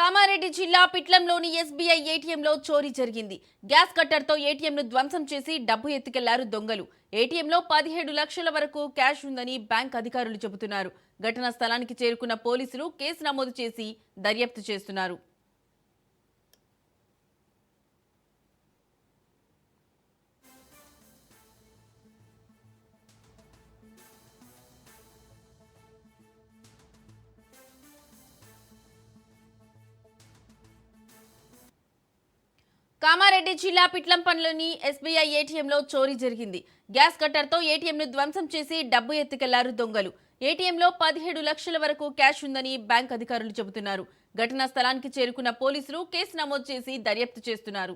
కామారెడ్డి జిల్లా పిట్లంలోని ఎస్బీఐ ఏటీఎంలో చోరీ జరిగింది. గ్యాస్ కట్టర్తో ఏటీఎంను ధ్వంసం చేసి డబ్బు ఎత్తుకెళ్లారు దొంగలు. ఏటీఎంలో 17 లక్షల వరకు క్యాష్ ఉందని బ్యాంక్ అధికారులు చెబుతున్నారు. ఘటనా స్థలానికి చేరుకున్న పోలీసులు కేసు నమోదు చేసి దర్యాప్తు చేస్తున్నారు. కామారెడ్డి జిల్లా పిట్లంపల్లిలోని ఎస్బీఐ ఏటీఎంలో చోరీ జరిగింది. గ్యాస్ కట్టర్తో ఏటీఎంను ధ్వంసం చేసి డబ్బు ఎత్తుకెళ్లారు దొంగలు. ఏటీఎంలో 17 లక్షల వరకు క్యాష్ ఉందని బ్యాంక్ అధికారులు చెబుతున్నారు. ఘటనా స్థలానికి చేరుకున్న పోలీసులు కేసు నమోదు చేసి దర్యాప్తు చేస్తున్నారు.